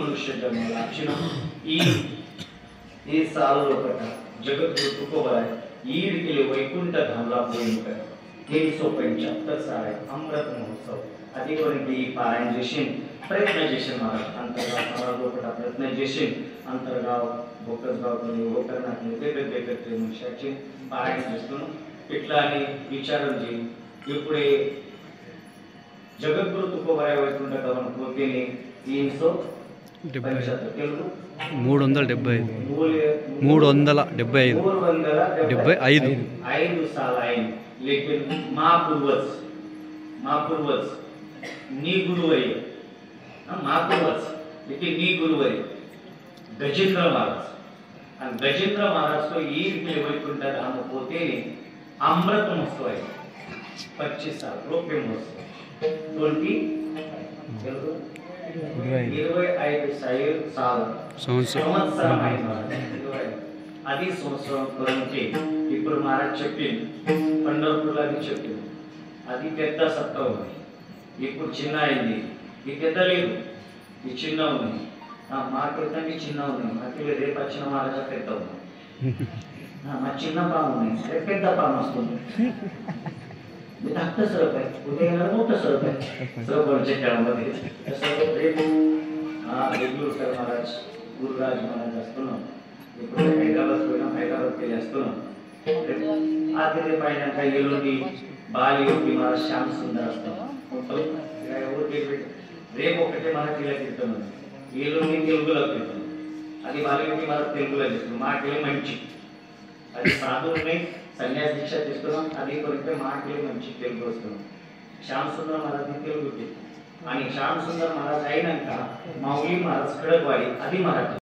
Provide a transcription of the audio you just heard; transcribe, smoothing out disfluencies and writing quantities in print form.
मनुष्य जन्माला ఈ సాల్లో పట జగద్గురు తుకోబరాय ईड केले वैकुंठ धामला पोईंकर 375 साल अमृत महोत्सव अधिकोणी पारायण जेशीन प्रयत्न जेशीन महाराज अंतर्गाव समाजोपटा प्रयत्न जेशीन अंतर्गाव भोकसगाव कोणी होकरनाथी वेगवेगळे मनुष्याचे पारायण చేస్తున్నాం ఇట్లా అని విచారం చేయి ఇప్పుడే జగద్గురు తుకోబరాय వైకుంఠ ధామం పోతేనే 375 తెలుగు 375 साल आए लेकिन महापूर्वज नी गुरुवरी महापूर्वज लेकिन नी गुरुवरी गजेंद्र महाराज आणि गजेंद्र महाराज तो ईद के वैकुंठ धाम पोते अमृत महोत्सव है 25 साल रोपे महोत्सव 25 साल సంవత్సరం అది సంవత్సరం కొరంటే ఇప్పుడు మహారాజ్ చెప్పింది పండర్పూర్లో అది చెప్పింది అది పెద్ద సత్తా ఉంది ఇప్పుడు చిన్న అయింది ఇది పెద్ద లేదు ఇది చిన్న ఉంది మాకెళ్ళి చిన్న ఉంది మాకెళ్ళి రేపు వచ్చిన మహారాజా పెద్ద ఉంది మా చిన్న పాము ఉంది రేపు పెద్ద పాము వస్తుంది धाकटं सरप आहे उद्या येणार मोठं सरप आहे सरपच्या खेळामध्ये तसं రేపు बेंगळूरकर महाराज गुरुराज महाराज असतो ना ఇప్పుడు హైదరాబాద్ పోయినా హైదరాబాద్ వెళ్ళి వస్తున్నాం ఆది రేపు అయినాక ఎల్లుండి బాలియోగి మహారాజ్ శ్యామ్ సుందర్ వస్తాం రేపు ఒకటే మనకి ఇలా తిరుగుతున్నాం ఎల్లుండి తెలుగులో తిరుగుతున్నాం అది బాలియోగి మహారాజ్ తెలుగులో చేస్తున్నాం మాటలే మంచి అది సాధువుని సన్యాస దీక్ష తీసుకున్నాం అది కొరికే మాటలే మంచి తెలుగు వస్తున్నాం శ్యామ్ సుందర్ महाराज తెలుగు आणि श्याम सुंदर महाराज అయినాక माऊली महाराज खडकवाडी आदि महाराज